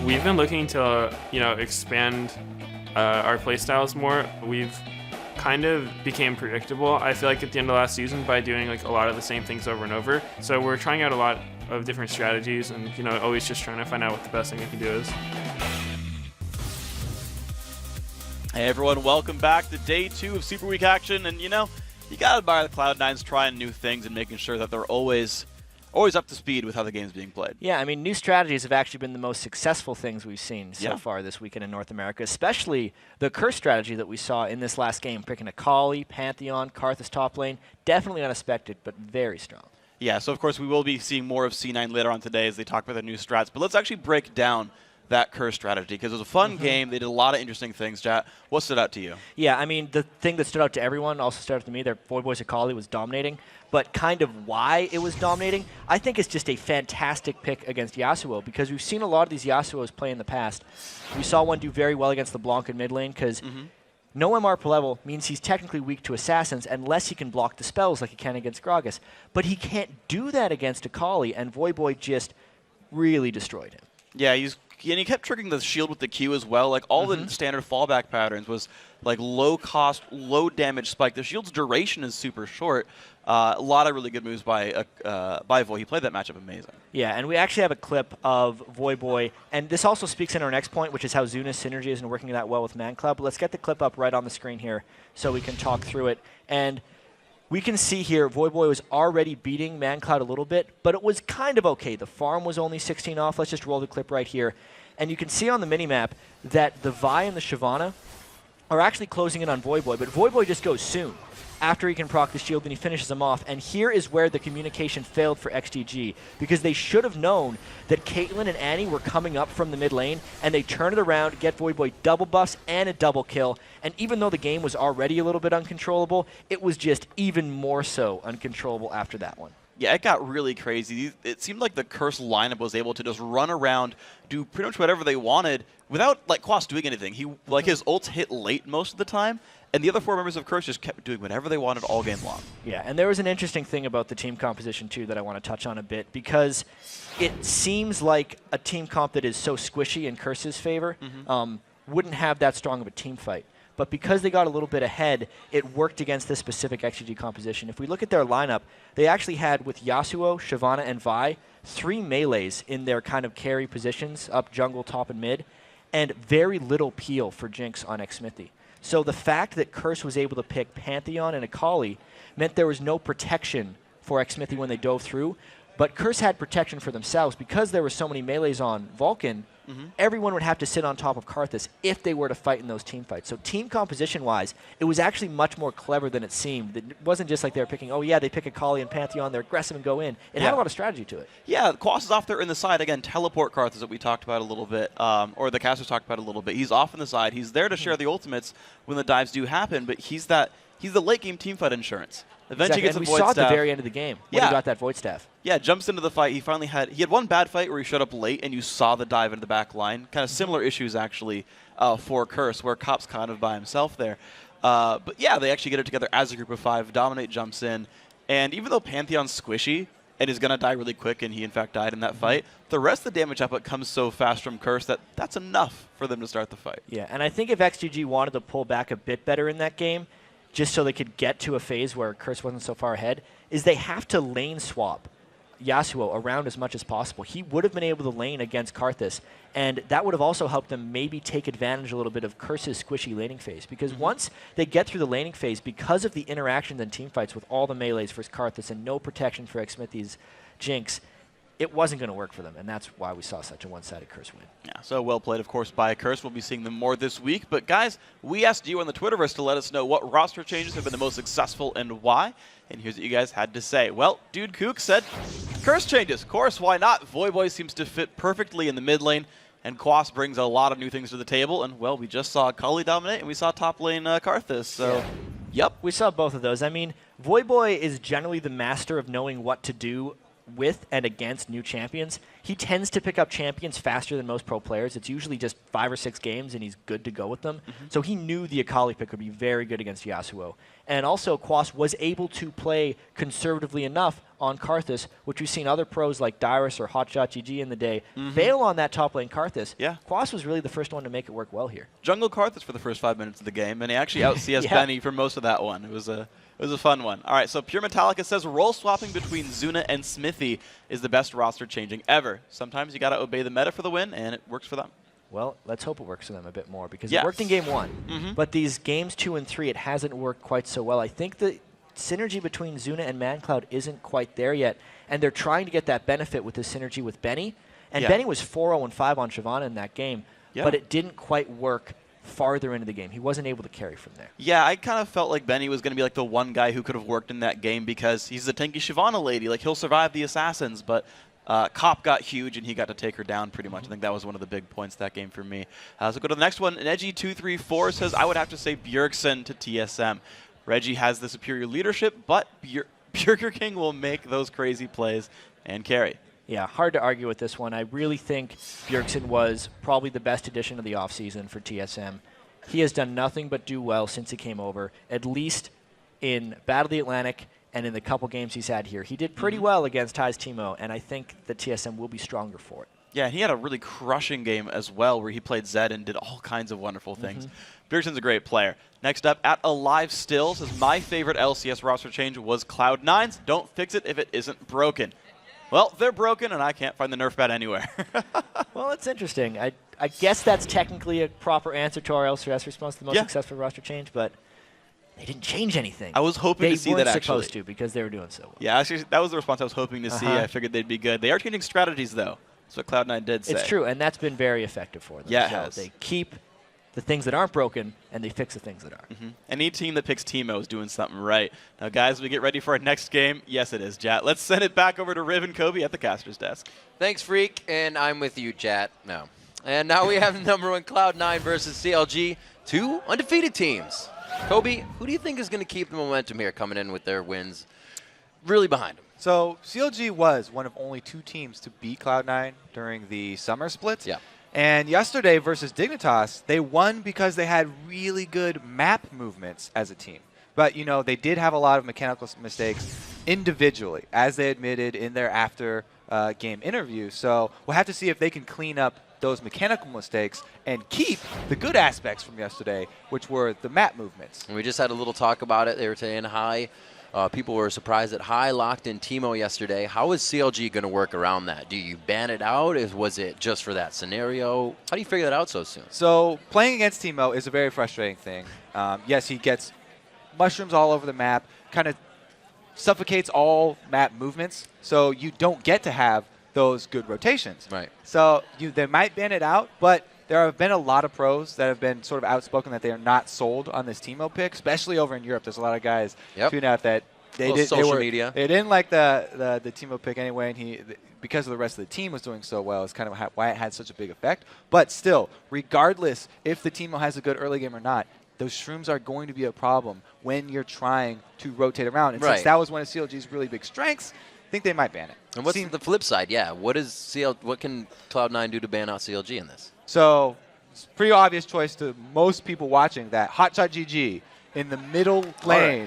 We've been looking to, expand our playstyles more. We've kind of became predictable, I feel like, at the end of last season by doing like a lot of the same things over and over. So we're trying out a lot of different strategies and, always just trying to find out what the best thing we can do is. Hey everyone, welcome back to day 2 of Super Week action. And you gotta admire the Cloud9s trying new things and making sure that they're always up to speed with how the game's being played. Yeah, I mean, new strategies have actually been the most successful things we've seen so far this weekend in North America, especially the Curse strategy that we saw in this last game, picking Akali, Pantheon, Karthus top lane. Definitely unexpected, but very strong. Yeah, so of course we will be seeing more of C9 later on today as they talk about their new strats, but let's actually break down that Curse strategy, because it was a fun game. They did a lot of interesting things. Chat, what stood out to you? Yeah, I mean, the thing that stood out to everyone, also stood out to me, their Voyboy's Akali was dominating, but kind of why it was dominating, I think it's just a fantastic pick against Yasuo, because we've seen a lot of these Yasuos play in the past. We saw one do very well against LeBlanc in mid lane, because no MR per level means he's technically weak to assassins unless he can block the spells like he can against Gragas. But he can't do that against Akali, and Voyboy just really destroyed him. Yeah, and he kept triggering the shield with the Q as well. Like, all the standard fallback patterns was like low cost, low damage spike. The shield's duration is super short. A lot of really good moves by Voy. He played that matchup amazing. Yeah, and we actually have a clip of Voyboy, and this also speaks in our next point, which is how Zuna's synergy isn't working that well with ManCloud. But let's get the clip up right on the screen here so we can talk through it. And we can see here Voyboy was already beating ManCloud a little bit, but it was kind of okay. The farm was only 16 off. Let's just roll the clip right here. And you can see on the minimap that the Vi and the Shyvana are actually closing in on Voyboy, but Voyboy just goes soon after he can proc the shield, and he finishes him off. And here is where the communication failed for XDG, because they should have known that Caitlyn and Annie were coming up from the mid lane, and they turn it around, get Voyboy double buffs and a double kill. And even though the game was already a little bit uncontrollable, it was just even more so uncontrollable after that one. Yeah, it got really crazy. It seemed like the Curse lineup was able to just run around, do pretty much whatever they wanted without like Quas doing anything. He his ults hit late most of the time, and the other 4 members of Curse just kept doing whatever they wanted all game long. Yeah, and there was an interesting thing about the team composition too that I want to touch on a bit, because it seems like a team comp that is so squishy in Curse's favor wouldn't have that strong of a team fight. But because they got a little bit ahead, it worked against this specific XG composition. If we look at their lineup, they actually had, with Yasuo, Shyvana, and Vi, 3 melees in their kind of carry positions, up jungle, top, and mid, and very little peel for Jinx on Xmithie. So the fact that Curse was able to pick Pantheon and Akali meant there was no protection for Xmithie when they dove through, but Curse had protection for themselves. Because there were so many melees on Vulcan, everyone would have to sit on top of Karthus if they were to fight in those team fights. So team composition-wise, it was actually much more clever than it seemed. It wasn't just like they were picking, oh yeah, they pick Akali and Pantheon, they're aggressive and go in. It had a lot of strategy to it. Yeah, Quas is off there in the side. Again, teleport Karthus that we talked about a little bit, or the casters talked about a little bit. He's off on the side. He's there to share the ultimates when the dives do happen, but he's the late game team fight insurance. Eventually Exactly. gets And a Void we saw Staff. at the very end of the game when he got that Void Staff. Yeah, jumps into the fight. He had one bad fight where he showed up late and you saw the dive into the back line. Kind of similar issues actually for Curse, where Cop's kind of by himself there. But yeah, they actually get it together as a group of 5. Dominate jumps in, and even though Pantheon's squishy and is going to die really quick, and he in fact died in that fight, the rest of the damage output comes so fast from Curse that that's enough for them to start the fight. Yeah, and I think if XGG wanted to pull back a bit better in that game, just so they could get to a phase where Curse wasn't so far ahead, is they have to lane swap Yasuo around as much as possible. He would have been able to lane against Karthus, and that would have also helped them maybe take advantage a little bit of Curse's squishy laning phase. Because once they get through the laning phase, because of the interactions and teamfights with all the melees versus Karthus and no protection for Xmithie's Jinx, it wasn't going to work for them, and that's why we saw such a one-sided Curse win. Yeah, so well played, of course, by Curse. We'll be seeing them more this week. But guys, we asked you on the Twitterverse to let us know what roster changes have been the most successful and why. And here's what you guys had to say. Well, Dude Kook said, Curse changes. Of course, why not? Voyboy seems to fit perfectly in the mid lane, and Quas brings a lot of new things to the table. And, well, we just saw Kali dominate, and we saw top lane Karthus. So, yep. We saw both of those. I mean, Voyboy is generally the master of knowing what to do with and against new champions. he tends to pick up champions faster than most pro players. It's usually just 5 or 6 games, and he's good to go with them. So he knew the Akali pick would be very good against Yasuo. And also, Quas was able to play conservatively enough on Karthus, which we've seen other pros like Dyrus or Hotshot.GG in the day fail on that top lane Karthus. Yeah. Quas was really the first one to make it work well here. Jungle Karthus for the first 5 minutes of the game, and he actually out-CS Benny for most of that one. It was a fun one. All right, so Pure Metallica says role swapping between Zuna and Smithy is the best roster changing ever. Sometimes you got to obey the meta for the win, and it works for them. Well, let's hope it works for them a bit more, because it worked in game 1. But these games 2 and 3, it hasn't worked quite so well. I think the synergy between Zuna and ManCloud isn't quite there yet, and they're trying to get that benefit with the synergy with Benny. And Benny was 4-0 and 5 on Shyvana in that game, but it didn't quite work farther into the game. He wasn't able to carry from there. Yeah, I kind of felt like Benny was going to be like the one guy who could have worked in that game because he's the tanky Shyvana lady. Like, he'll survive the assassins, but Cop got huge and he got to take her down pretty much. I think that was one of the big points that game for me. So go to the next one. Edgy234 says, I would have to say Bjergsen to TSM. Reggie has the superior leadership, but Burger King will make those crazy plays and carry. Yeah, hard to argue with this one. I really think Bjergsen was probably the best addition of the offseason for TSM. He has done nothing but do well since he came over, at least in Battle of the Atlantic and in the couple games he's had here. He did pretty well against Ty's Teemo, and I think the TSM will be stronger for it. Yeah, he had a really crushing game as well where he played Zed and did all kinds of wonderful things. Bjergsen's a great player. Next up, at Alive Still says, my favorite LCS roster change was Cloud9's. Don't fix it if it isn't broken. Well, they're broken, and I can't find the nerf pad anywhere. Well, it's interesting. I guess that's technically a proper answer to our LCS response to the most successful roster change, but they didn't change anything. I was hoping to see that, actually. They weren't supposed to, because they were doing so well. Yeah, actually, that was the response I was hoping to see. I figured they'd be good. They are changing strategies, though. That's what Cloud9 did say. It's true, and that's been very effective for them. Yeah, it so has. They keep the things that aren't broken, and they fix the things that are. Any team that picks Teemo is doing something right. Now, guys, we get ready for our next game. Yes, it is, Jat. Let's send it back over to Riv and Kobe at the caster's desk. Thanks, Freak, and I'm with you, Jat. No. And now we have number 1 Cloud9 versus CLG, 2 undefeated teams. Kobe, who do you think is going to keep the momentum here coming in with their wins really behind them? So CLG was one of only 2 teams to beat Cloud9 during the summer splits. Yeah. And yesterday versus Dignitas, they won because they had really good map movements as a team. But, you know, they did have a lot of mechanical mistakes individually, as they admitted in their after-game interview. So we'll have to see if they can clean up those mechanical mistakes and keep the good aspects from yesterday, which were the map movements. And we just had a little talk about it. They were saying High. People were surprised that High locked in Teemo yesterday. How is CLG going to work around that? Do you ban it out? Was it just for that scenario? How do you figure that out so soon? So playing against Teemo is a very frustrating thing. Yes, he gets mushrooms all over the map, kind of suffocates all map movements, so you don't get to have those good rotations. Right. So they might ban it out, but there have been a lot of pros that have been sort of outspoken that they are not sold on this Teemo pick, especially over in Europe. There's a lot of guys tweeting out that they didn't like the Teemo pick anyway, and because of the rest of the team was doing so well, is kind of why it had such a big effect. But still, regardless if the Teemo has a good early game or not, those shrooms are going to be a problem when you're trying to rotate around. And since that was one of CLG's really big strengths, I think they might ban it. And what's the flip side? Yeah, what can Cloud9 do to ban out CLG in this? So it's a pretty obvious choice to most people watching that Hotshot.GG in the middle lane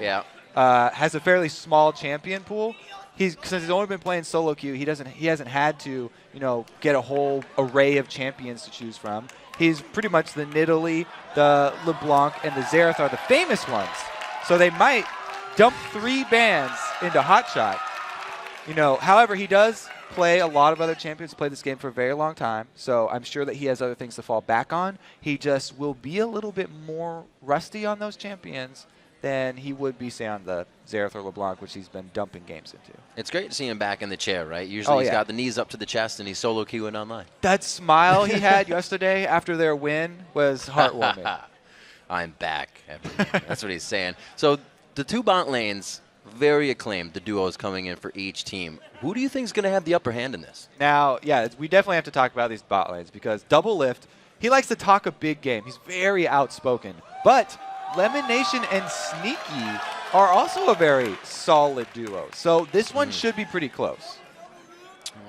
has a fairly small champion pool. Since he's only been playing solo queue, he hasn't had to get a whole array of champions to choose from. He's pretty much the Nidalee, the LeBlanc, and the Xerath are the famous ones. So they might dump 3 bans into Hotshot. However, he does play a lot of other champions, played this game for a very long time, so I'm sure that he has other things to fall back on. He just will be a little bit more rusty on those champions than he would be, say, on the Xerath or LeBlanc, which he's been dumping games into. It's great to see him back in the chair, right? Usually he's got the knees up to the chest and he's solo queuing online. That smile he had yesterday after their win was heartwarming. I'm back. That's what he's saying. So the 2 bot lanes, very acclaimed, the duos coming in for each team. Who do you think is going to have the upper hand in this? Now, we definitely have to talk about these bot lanes because Double Lift, he likes to talk a big game. He's very outspoken. But Lemon Nation and Sneaky are also a very solid duo. So this one should be pretty close.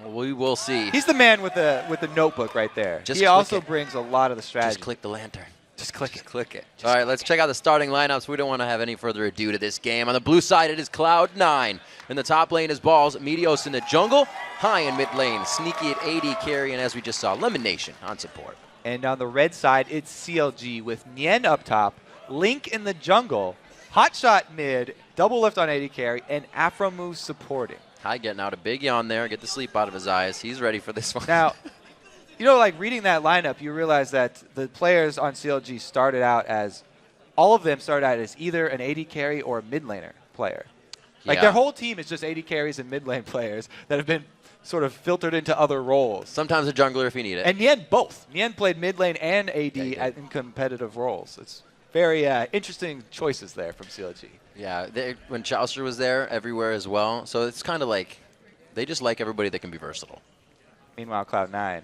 We will see. He's the man with the notebook right there. He also brings a lot of the strategy. Just click the lantern. Just click it. Click it. All right, let's check out the starting lineups. We don't want to have any further ado to this game. On the blue side, it is Cloud9. In the top lane is Balls. Meteos in the jungle. High in mid lane. Sneaky at AD carry. And as we just saw, Lemon Nation on support. And on the red side, it's CLG with Nien up top, Link in the jungle, Hotshot mid, double lift on AD carry, and Afro Move supporting. High getting out a big yawn there. Get the sleep out of his eyes. He's ready for this one. Now, you know, like reading that lineup, you realize that the players on CLG started out as, all of them started out as either an AD carry or a mid laner player. Like their whole team is just AD carries and mid lane players that have been sort of filtered into other roles. Sometimes a jungler if you need it. And Nien both. Nien played mid lane and AD in competitive roles. It's very interesting choices there from CLG. Yeah, when Chaucer was there, everywhere as well. So it's kind of like they just like everybody that can be versatile. Meanwhile, Cloud9,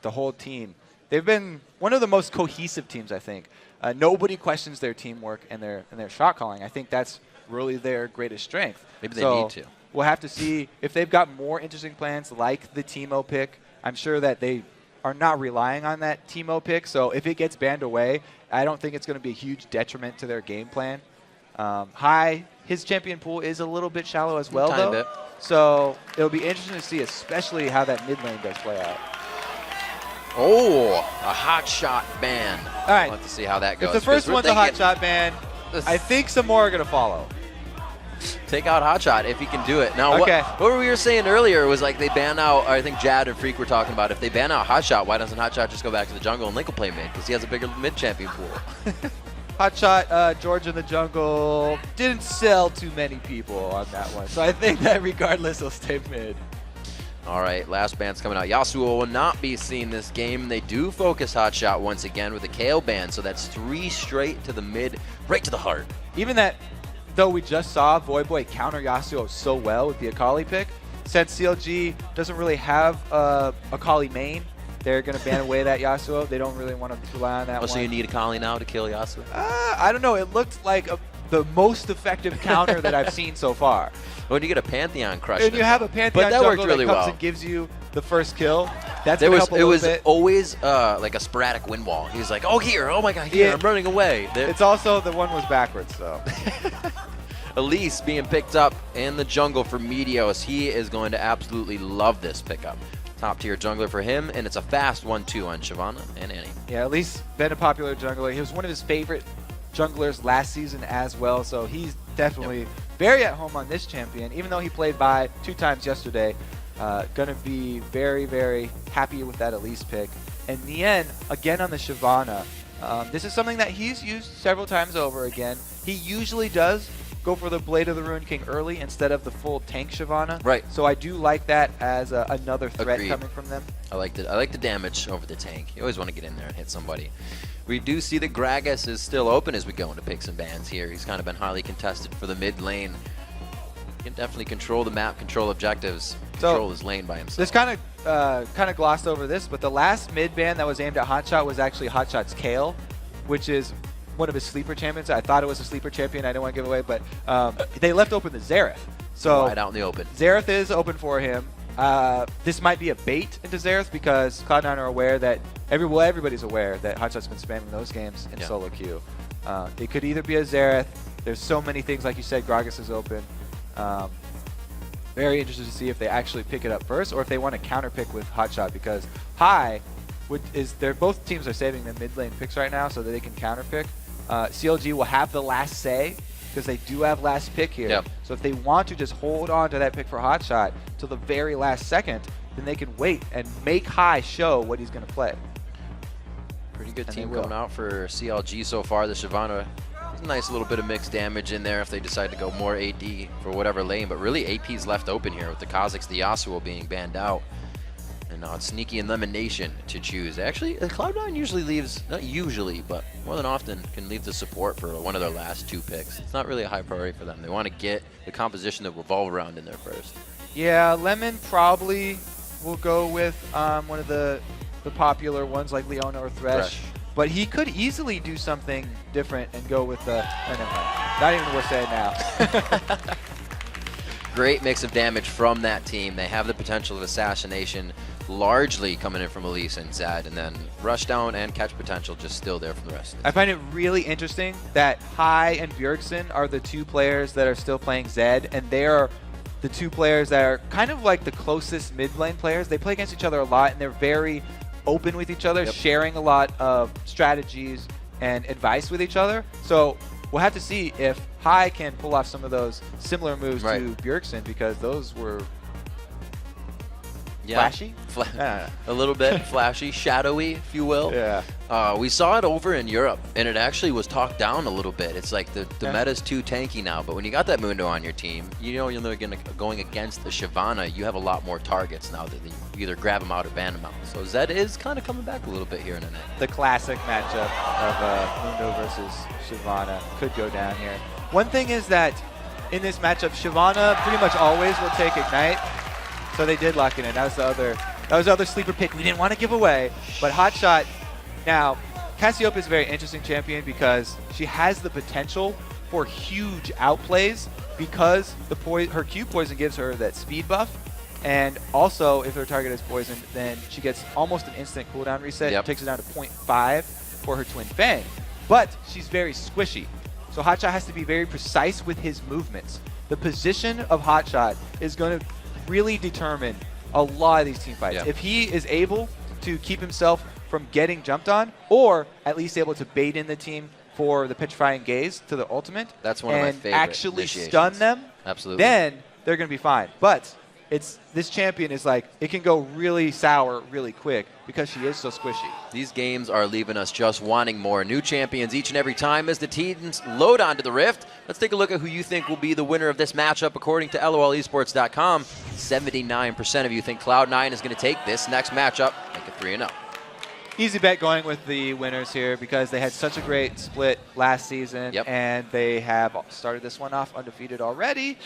the whole team, they've been one of the most cohesive teams, I think. Nobody questions their teamwork and their shot calling. I think that's really their greatest strength. Maybe they need to. We'll have to see if they've got more interesting plans like the Teemo pick. I'm sure that they are not relying on that Teemo pick. So if it gets banned away, I don't think it's going to be a huge detriment to their game plan. High, his champion pool is a little bit shallow as well, though. Bit. So it'll be interesting to see, especially how that mid lane does play out. Oh, a hot shot ban. All right. We'll have to see how that goes. If the first one's a hot shot ban, I think some more are going to follow. Take out Hotshot if he can do it. Now, okay. what we were saying earlier was like they ban out, or I think Jad and Freak were talking about, if they ban out Hotshot, why doesn't Hotshot just go back to the jungle and Link will play mid? Because he has a bigger mid champion pool. Hotshot, George in the jungle, didn't sell too many people on that one. So I think that regardless, he'll stay mid. All right, last ban's coming out. Yasuo will not be seen this game. They do focus Hotshot once again with a KO ban, so that's 3 straight to the mid, right to the heart. Even that, though we just saw Voyboy counter Yasuo so well with the Akali pick, since CLG doesn't really have Akali main, they're going to ban away that Yasuo. They don't really want to rely on that one. So you need Akali now to kill Yasuo? I don't know. It looked like the most effective counter that I've seen so far. When you get a Pantheon crush. And you have a Pantheon that worked jungle really that comes well. and gives you the first kill. That's going to help a little bit. It was always like a sporadic wind wall. He was like, oh, here. Oh, my God, here. I'm running away. It's also, the one was backwards, so. Elise being picked up in the jungle for Meteos. He is going to absolutely love this pickup. Top tier jungler for him, and it's a fast 1-2 on Shyvana and Annie. Yeah, Elise been a popular jungler. He was one of his favorite junglers last season as well, so he's definitely very at home on this champion, even though he played by 2 times yesterday. Gonna be very, very happy with that Elise pick. And Nien, again on the Shyvana. This is something that he's used several times over again. He usually does go for the Blade of the Ruined King early instead of the full tank Shyvana. Right. So I do like that as another threat coming from them. I like the damage over the tank. You always want to get in there and hit somebody. We do see that Gragas is still open as we go into picks and bans here. He's kind of been highly contested for the mid lane. He can definitely control the map, control objectives, control his lane by himself. This kind of glossed over this, but the last mid ban that was aimed at Hotshot was actually Hotshot's Kale, which is one of his sleeper champions. I thought it was a sleeper champion. I didn't want to give away, but they left open the Xerath. So wide out in the open. Xerath is open for him. This might be a bait into Xerath because Cloud9 are aware that everybody's aware that Hotshot's been spamming those games in solo queue. It could either be a Xerath. There's so many things, like you said. Gragas is open. Very interested to see if they actually pick it up first or if they want to counter pick with Hotshot, because High both teams are saving their mid lane picks right now so that they can counter pick. CLG will have the last say because they do have last pick here. Yep. So if they want to just hold on to that pick for Hotshot till the very last second, then they can wait and make High show what he's going to play. Pretty good team coming out for CLG so far. The Shyvana, a nice little bit of mixed damage in there if they decide to go more AD for whatever lane, but really AP's left open here with the Kazakhs, the Yasuo being banned out. And now it's Sneaky and Lemon Nation to choose. Actually, Cloud9 usually leaves, not usually, but more than often can leave the support for one of their last 2 picks. It's not really a high priority for them. They want to get the composition that revolve around in there first. Yeah, Lemon probably will go with one of the popular ones like Leona or Thresh. But he could easily do something different and go with the... not even worth saying now. Great mix of damage from that team. They have the potential of assassination largely coming in from Elise and Zed, and then rush down and catch potential just still there from the rest. I find it really interesting that Hai and Bjergsen are the two players that are still playing Zed, and they are the two players that are kind of like the closest mid lane players. They play against each other a lot, and they're very open with each other, sharing a lot of strategies and advice with each other. So we'll have to see if Hai can pull off some of those similar moves to Bjergsen, because those were flashy? A little bit flashy, shadowy, if you will. Yeah. We saw it over in Europe, and it actually was talked down a little bit. It's like the meta's too tanky now, but when you got that Mundo on your team, you know you're going against the Shyvana, you have a lot more targets now that you either grab them out or ban them out. So Zed is kind of coming back a little bit here in NA. The classic matchup of Mundo versus Shyvana could go down here. One thing is that in this matchup, Shyvana pretty much always will take Ignite. So they did lock it in. That was the other sleeper pick we didn't want to give away. But Hotshot, now, Cassiopeia is a very interesting champion because she has the potential for huge outplays because her Q poison gives her that speed buff. And also, if her target is poisoned, then she gets almost an instant cooldown reset. It takes it down to 0.5 for her Twin Fang. But she's very squishy. So Hotshot has to be very precise with his movements. The position of Hotshot is going to really determine a lot of these team fights. If he is able to keep himself from getting jumped on, or at least able to bait in the team for the Petrifying Gaze to the ultimate, that's one of my favorite actually stun them, then they're going to be fine. But this champion is like, it can go really sour really quick because she is so squishy. These games are leaving us just wanting more. New champions each and every time as the teams load onto the Rift. Let's take a look at who you think will be the winner of this matchup. According to LOLesports.com, 79% of you think Cloud9 is going to take this next matchup, make it 3-0. Easy bet going with the winners here because they had such a great split last season, and they have started this one off undefeated already.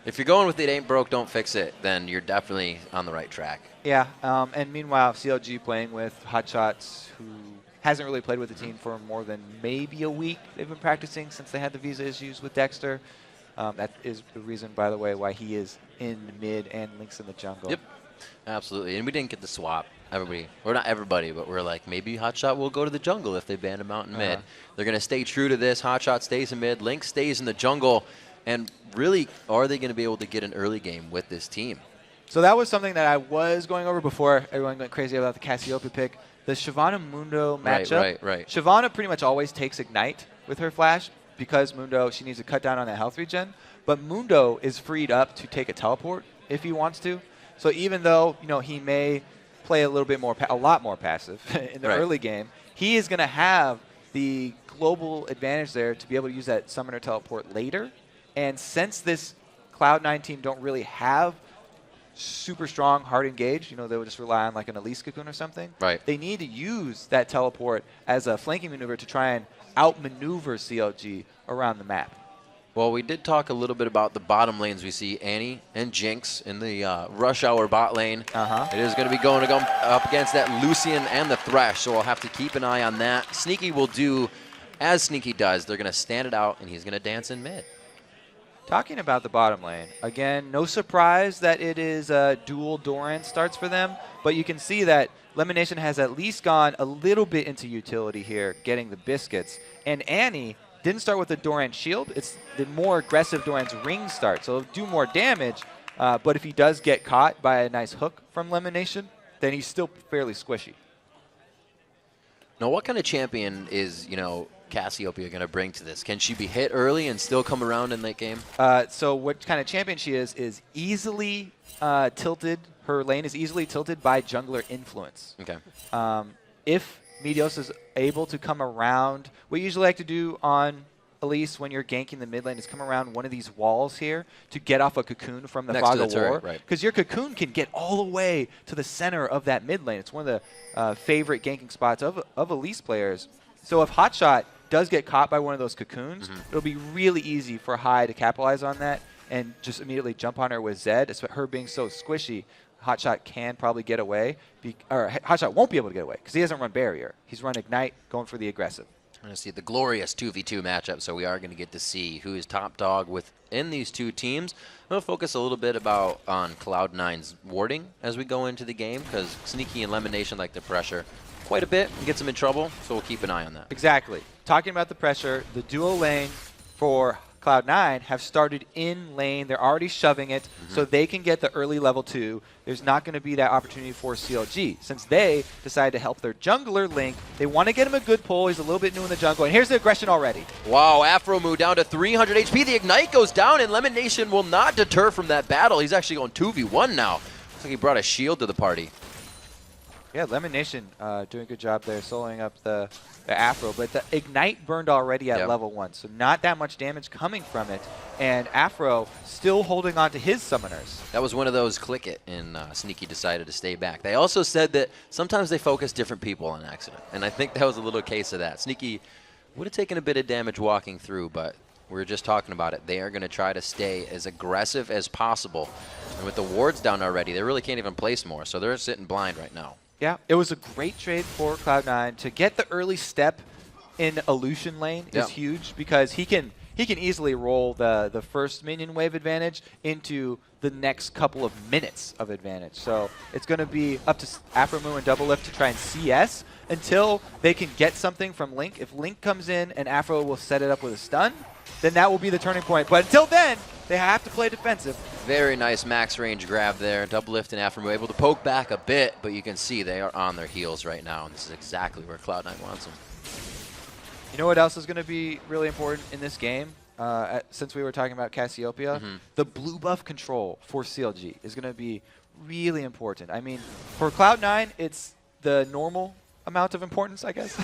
If you're going with it ain't broke, don't fix it, then you're definitely on the right track. Yeah, and meanwhile, CLG playing with Hotshots, who hasn't really played with the team for more than maybe a week. They've been practicing since they had the visa issues with Dexter. That is the reason, by the way, why he is in the mid and Link's in the jungle. Yep, absolutely. And we didn't get the swap. Everybody, or not everybody, but we're like, maybe Hotshot will go to the jungle if they ban him out in mid. They're going to stay true to this. Hotshot stays in mid, Link stays in the jungle. And really, are they going to be able to get an early game with this team? So that was something that I was going over before everyone went crazy about the Cassiopeia pick. The Shyvana Mundo matchup. Right. Shyvana pretty much always takes Ignite with her flash because Mundo, she needs to cut down on that health regen. But Mundo is freed up to take a teleport if he wants to. So even though he may play a little bit more, a lot more passive in the early game, he is going to have the global advantage there to be able to use that summoner teleport later. And since this Cloud9 team don't really have super strong hard engage, they would just rely on like an Elise Cocoon or something. They need to use that teleport as a flanking maneuver to try and outmaneuver CLG around the map. Well, we did talk a little bit about the bottom lanes. We see Annie and Jinx in the Rush Hour bot lane. It is going to be going up against that Lucian and the Thresh, so we'll have to keep an eye on that. Sneaky will do as Sneaky does. They're going to stand it out, and he's going to dance in mid. Talking about the bottom lane, again, no surprise that it is dual Doran starts for them, but you can see that Lemonation has at least gone a little bit into utility here, getting the biscuits. And Annie didn't start with the Doran shield. It's the more aggressive Doran's ring start, so it'll do more damage, but if he does get caught by a nice hook from Lemonation, then he's still fairly squishy. Now, what kind of champion is, Cassiopeia going to bring to this? Can she be hit early and still come around in late game? So what kind of champion she is easily tilted. Her lane is easily tilted by jungler influence. Okay. If Meteos is able to come around, what you usually like to do on Elise when you're ganking the mid lane is come around one of these walls here to get off a cocoon from the Fog of War. Because your cocoon can get all the way to the center of that mid lane. It's one of the favorite ganking spots of Elise players. So if Hotshot does get caught by one of those cocoons, it'll be really easy for Hai to capitalize on that and just immediately jump on her with Zed. Her being so squishy, Hotshot can probably get away, or Hotshot won't be able to get away because he doesn't run barrier. He's run Ignite, going for the aggressive. going to see the glorious 2v2 matchup, so we are going to get to see who is top dog within these two teams. We'll focus a little bit on Cloud9's warding as we go into the game, because Sneaky and Lemonation like the pressure quite a bit and gets them in trouble, so we'll keep an eye on that. Exactly. Talking about the pressure, the duo lane for Cloud9 have started in lane. They're already shoving it so they can get the early level 2. There's not going to be that opportunity for CLG. Since they decided to help their jungler Link, they want to get him a good pull. He's a little bit new in the jungle. And here's the aggression already. Wow, Afromu down to 300 HP. The Ignite goes down, and Lemonation will not deter from that battle. He's actually going 2v1 now. Looks like he brought a shield to the party. Yeah, Lemonation doing a good job there, soloing up the Afro. But the Ignite burned already at level 1, so not that much damage coming from it. And Afro still holding on to his summoners. That was one of those click it, and Sneaky decided to stay back. They also said that sometimes they focus different people on accident, and I think that was a little case of that. Sneaky would have taken a bit of damage walking through, but we were just talking about it. They are going to try to stay as aggressive as possible. And with the wards down already, they really can't even place more, so they're sitting blind right now. Yeah, it was a great trade for Cloud9 to get the early step in Illusion lane is huge, because he can easily roll the first minion wave advantage into the next couple of minutes of advantage. So it's going to be up to Afromu and Doublelift to try and CS until they can get something from Link. If Link comes in and Afro will set it up with a stun, then that will be the turning point. But until then, they have to play defensive. Very nice max range grab there. Doublelift and Afromu able to poke back a bit, but you can see they are on their heels right now, and this is exactly where Cloud9 wants them. You know what else is going to be really important in this game? Since we were talking about Cassiopeia, the blue buff control for CLG is going to be really important. I mean, for Cloud9, it's the normal amount of importance, I guess,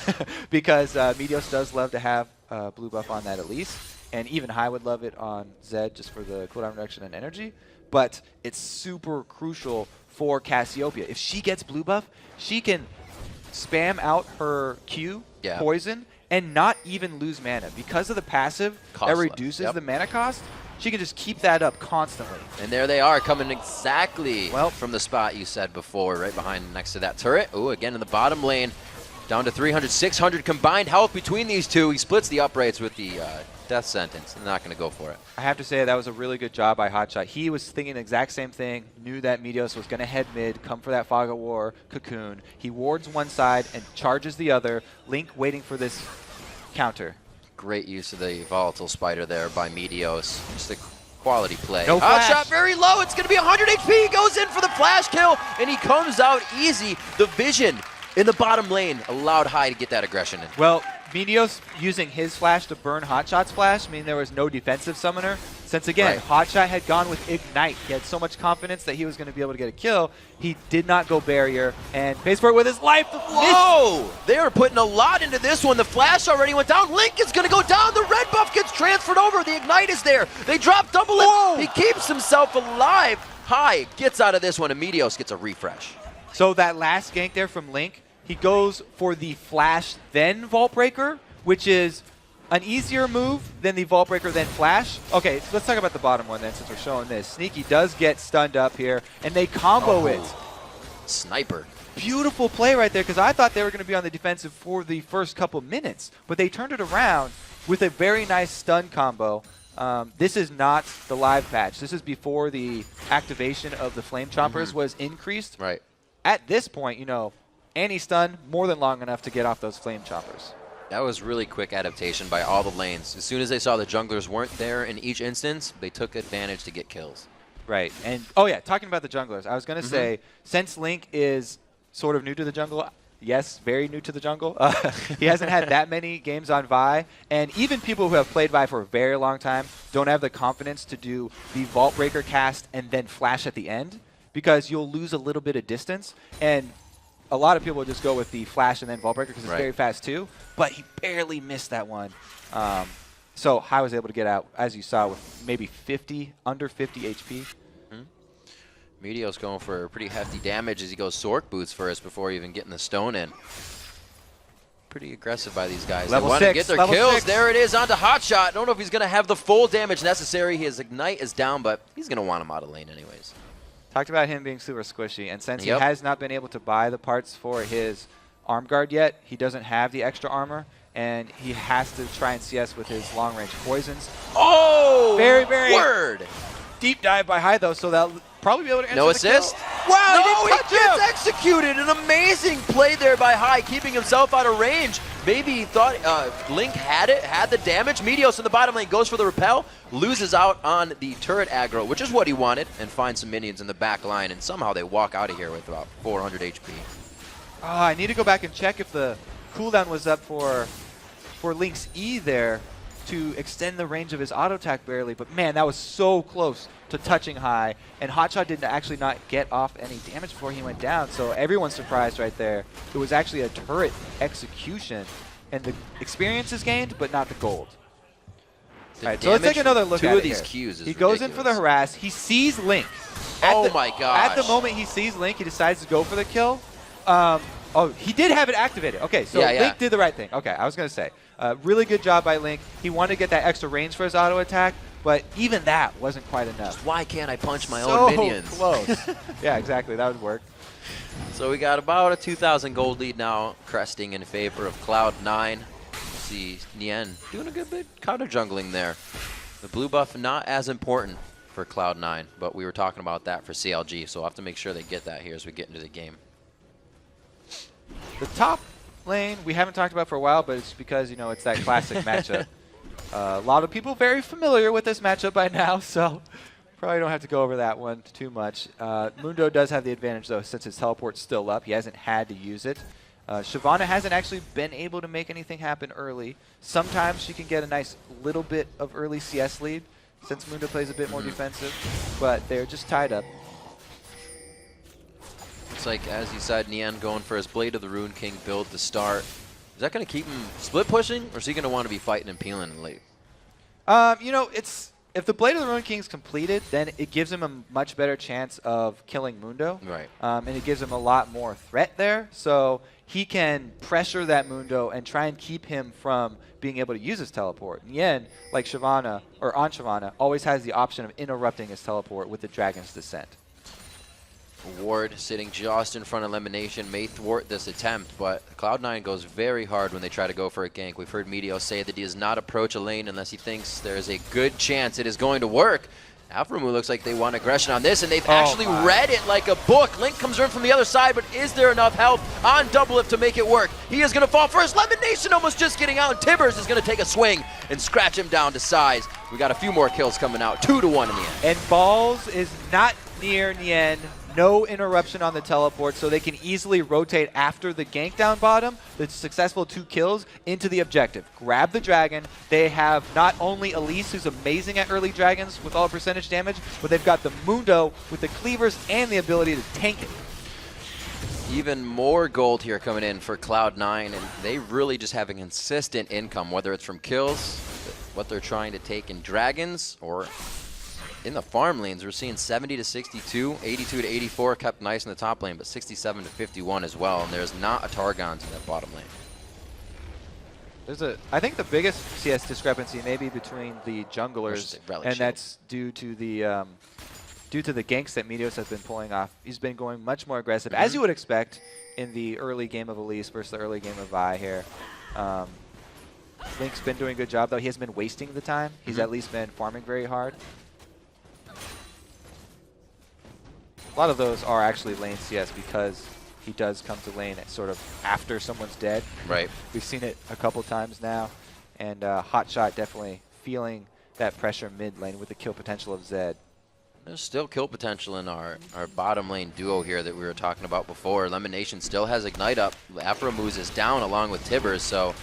because Meteos does love to have blue buff on that at least, and even High would love it on Zed just for the cooldown reduction and energy, but it's super crucial for Cassiopeia. If she gets blue buff, she can spam out her Q, poison, and not even lose mana. Because of the passive that reduces the mana cost, she can just keep that up constantly. And there they are, coming exactly from the spot you said before, right behind next to that turret. Oh, again in the bottom lane, down to 300, 600 combined health between these two. He splits the uprates with the death sentence. They're not going to go for it. I have to say that was a really good job by Hotshot. He was thinking the exact same thing, knew that Meteos was going to head mid, come for that Fog of War cocoon. He wards one side and charges the other. Link waiting for this counter. Great use of the volatile spider there by Meteos. Just a quality play. No flash. Hotshot very low. It's going to be 100 HP. He goes in for the flash kill, and he comes out easy. The vision in the bottom lane allowed High to get that aggression in. Well, Meteos using his flash to burn Hotshot's flash, meaning there was no defensive summoner. Since, again, Hotshot had gone with Ignite. He had so much confidence that he was going to be able to get a kill. He did not go barrier and pays for it with his life. Whoa! They are putting a lot into this one. The flash already went down. Link is going to go down. The red buff gets transferred over. The Ignite is there. They drop Doublelift. He keeps himself alive. High gets out of this one, and Meteos gets a refresh. So that last gank there from Link, he goes for the flash then Vault Breaker, which is an easier move than the Vault Breaker then flash. Okay, so let's talk about the bottom one then, since we're showing this. Sneaky does get stunned up here, and they combo it. Sniper. Beautiful play right there, because I thought they were going to be on the defensive for the first couple minutes, but they turned it around with a very nice stun combo. This is not the live patch. This is before the activation of the Flame Chompers was increased. Right. At this point, you know, anti-stun more than long enough to get off those Flame Chompers. That was really quick adaptation by all the lanes. As soon as they saw the junglers weren't there in each instance, they took advantage to get kills. Right. And, oh yeah, talking about the junglers, I was going to say, since Link is sort of new to the jungle, yes, very new to the jungle, he hasn't had that many games on Vi, and even people who have played Vi for a very long time don't have the confidence to do the Vault Breaker cast and then flash at the end, because you'll lose a little bit of distance, and a lot of people will just go with the flash and then Vault Breaker because it's very fast too, but he barely missed that one. So High was able to get out, as you saw, with maybe under 50 HP. Meteos going for pretty hefty damage as he goes Sork Boots first before even getting the stone in. Pretty aggressive by these guys. Level they want to get their kills. 6. There it is onto Hotshot. I don't know if he's going to have the full damage necessary. His Ignite is down, but he's going to want him out of lane anyways. Talked about him being super squishy, and since he has not been able to buy the parts for his arm guard yet, he doesn't have the extra armor, and he has to try and CS with his long-range poisons. Oh! Very, very word! Deep dive by High, though, so that'll probably be able to answer No the assist? kill. Wow, No, he he didn't touch gets him! executed. An amazing play there by High, keeping himself out of range. Maybe he thought Link had the damage. Meteos in the bottom lane goes for the repel, loses out on the turret aggro, which is what he wanted, and finds some minions in the back line, and somehow they walk out of here with about 400 HP. Oh, I need to go back and check if the cooldown was up for Link's E there to extend the range of his auto attack barely, but man, that was so close to touching High, and Hotshot didn't actually not get off any damage before he went down, so everyone's surprised right there. It was actually a turret execution, and the experience is gained, but not the gold. All right, so let's take another look at it these here. Qs is He goes in for the harass. He sees Link. My gosh. At the moment he sees Link, he decides to go for the kill. Oh, he did have it activated. Okay, so Link did the right thing. Okay, I was going to say. Really good job by Link. He wanted to get that extra range for his auto attack, but even that wasn't quite enough. Why can't I punch my own minions? Close. Yeah, exactly. That would work. So we got about a 2,000 gold lead now, cresting in favor of Cloud9. See Nien doing a good bit counter jungling there. The blue buff not as important for Cloud9, but we were talking about that for CLG, so we'll have to make sure they get that here as we get into the game. The top lane we haven't talked about for a while, but it's because, you know, it's that classic matchup. A lot of people very familiar with this matchup by now, so probably don't have to go over that one too much. Mundo does have the advantage, though, since his teleport's still up. He hasn't had to use it. Shyvana hasn't actually been able to make anything happen early. Sometimes she can get a nice little bit of early CS lead, since Mundo plays a bit more defensive, but they're just tied up. Looks like, as you said, Nien going for his Blade of the Rune King build to start. Is that going to keep him split pushing, or is he going to want to be fighting and peeling late? You know, if the Blade of the Rune King is completed, then it gives him a much better chance of killing Mundo. Right. And it gives him a lot more threat there. So he can pressure that Mundo and try and keep him from being able to use his teleport. Nien, like Shyvana, or on Shyvana, always has the option of interrupting his teleport with the Dragon's Descent. Ward sitting just in front of Elimination may thwart this attempt, but Cloud9 goes very hard when they try to go for a gank. We've heard Meteos say that he does not approach a lane unless he thinks there is a good chance it is going to work. Aphromoo looks like they want aggression on this, and they've actually read it like a book. Link comes in from the other side, but is there enough help on Doublelift to make it work? He is going to fall first. Elimination almost just getting out, and Tibbers is going to take a swing and scratch him down to size. We got a few more kills coming out, 2-1 in the end. And Balls is not near Nien. No interruption on the teleport, so they can easily rotate after the gank down bottom, the successful 2 kills, into the objective. Grab the dragon. They have not only Elise, who's amazing at early dragons with all percentage damage, but they've got the Mundo with the cleavers and the ability to tank it. Even more gold here coming in for Cloud9, and they really just have a consistent income, whether it's from kills, what they're trying to take in dragons, or in the farm lanes. We're seeing 70 to 62, 82 to 84 kept nice in the top lane, but 67 to 51 as well, and there's not a Targon to that bottom lane. I think the biggest CS discrepancy may be between the junglers, and that's due to the ganks that Meteos has been pulling off. He's been going much more aggressive, as you would expect in the early game of Elise versus the early game of Vi here. Link's been doing a good job, though. He hasn't been wasting the time. He's at least been farming very hard. A lot of those are actually lane CS because he does come to lane sort of after someone's dead. Right. We've seen it a couple times now, and Hotshot definitely feeling that pressure mid lane with the kill potential of Zed. There's still kill potential in our bottom lane duo here that we were talking about before. Elimination still has Ignite up. Aphromoo is down along with Tibbers, so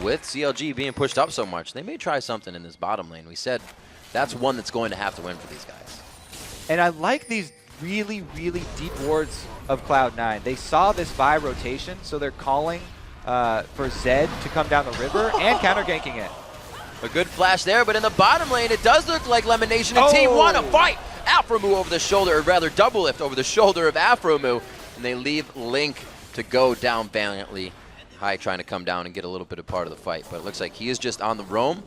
with CLG being pushed up so much, they may try something in this bottom lane. We said that's one that's going to have to win for these guys. And I like these really, really deep wards of Cloud9. They saw this Vi rotation, so they're calling for Zed to come down the river and counter-ganking it. A good flash there, but in the bottom lane, it does look like Elimination and Team want to fight. Aphromoo over the shoulder, or rather Doublelift over the shoulder of Aphromoo, and they leave Link to go down valiantly. High trying to come down and get a little bit of part of the fight, but it looks like he is just on the roam.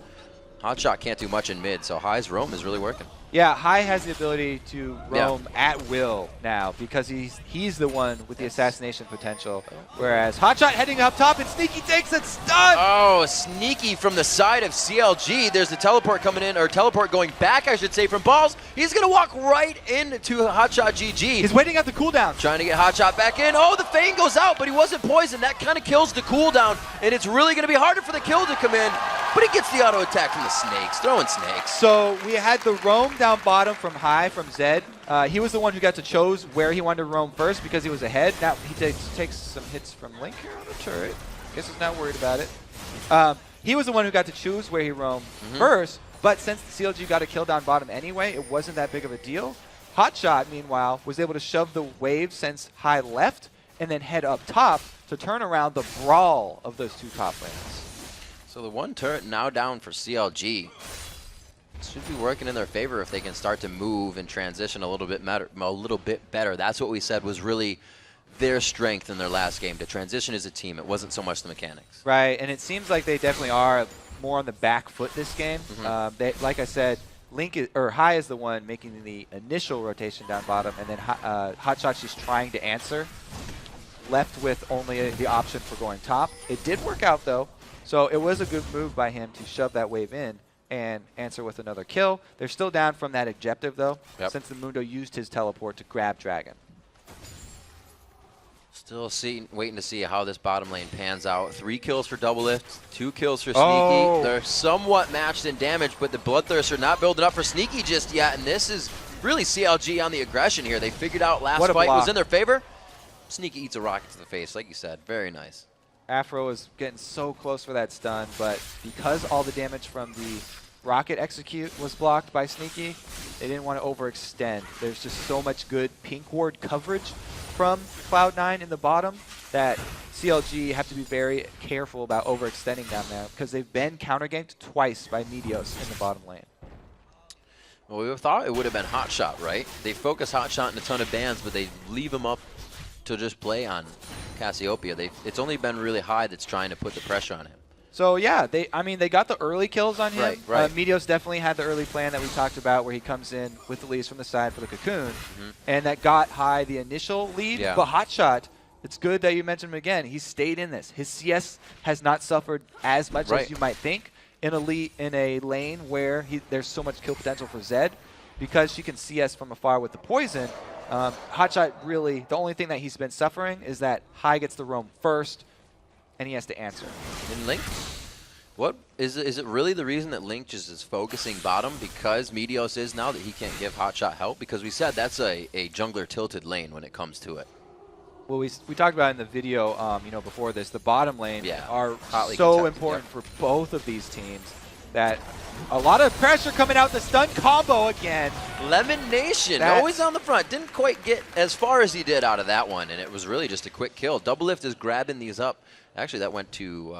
Hotshot can't do much in mid, so High's roam is really working. Yeah, Hai has the ability to roam at will now because he's the one with the assassination potential, whereas Hotshot heading up top and Sneaky takes it stun! Oh, Sneaky from the side of CLG. There's the teleport coming in, or teleport going back, I should say, from Balls. He's going to walk right into Hotshot GG. He's waiting at the cooldown. Trying to get Hotshot back in. Oh, the Fang goes out, but he wasn't poisoned. That kind of kills the cooldown, and it's really going to be harder for the kill to come in, but he gets the auto attack from the snakes, throwing snakes. So we had the roam down bottom from Hai, from Zed. He was the one who got to choose where he wanted to roam first because he was ahead. Now he takes some hits from Link here on the turret. Guess he's not worried about it. He was the one who got to choose where he roamed first, but since the CLG got a kill down bottom anyway, it wasn't that big of a deal. Hotshot, meanwhile, was able to shove the wave since Hai left and then head up top to turn around the brawl of those two top lanes. So the one turret now down for CLG. Should be working in their favor if they can start to move and transition a little bit better. That's what we said was really their strength in their last game, to transition as a team. It wasn't so much the mechanics. Right, and it seems like they definitely are more on the back foot this game. Like I said, Hai is the one making the initial rotation down bottom, and then Hotshot's just trying to answer, left with only the option for going top. It did work out though, so it was a good move by him to shove that wave in and answer with another kill. They're still down from that objective though, since the Mundo used his teleport to grab Dragon. Still waiting to see how this bottom lane pans out. 3 kills for Doublelift, 2 kills for Sneaky. Oh. They're somewhat matched in damage, but the Bloodthirst are not building up for Sneaky just yet, and this is really CLG on the aggression here. They figured out last fight was in their favor. Sneaky eats a rocket to the face, like you said. Very nice. Afro is getting so close for that stun, but because all the damage from the rocket execute was blocked by Sneaky, they didn't want to overextend. There's just so much good pink ward coverage from Cloud9 in the bottom that CLG have to be very careful about overextending down there because they've been counterganked twice by Meteos in the bottom lane. Well, we thought it would have been Hotshot, right? They focus Hotshot in a ton of bans, but they leave him up to just play on Cassiopeia. It's only been really High that's trying to put the pressure on him. So yeah, they got the early kills on him. Right. Meteos definitely had the early plan that we talked about where he comes in with the leads from the side for the cocoon, and that got High the initial lead. Yeah. But Hotshot, it's good that you mentioned him again. He stayed in this. His CS has not suffered as much as you might think in a lane where there's so much kill potential for Zed, because she can CS from afar with the poison. Hotshot really, the only thing that he's been suffering is that High gets the roam first, and he has to answer. And Link, what is it really the reason that Link just is focusing bottom because Meteos is now that he can't give Hotshot help? Because we said that's a jungler tilted lane when it comes to it. Well, we talked about in the video, before this, the bottom lane are hotly so contested, important for both of these teams that a lot of pressure coming out the stun combo again. Lemon Nation, always on the front. Didn't quite get as far as he did out of that one, and it was really just a quick kill. Doublelift is grabbing these up. Actually, that went to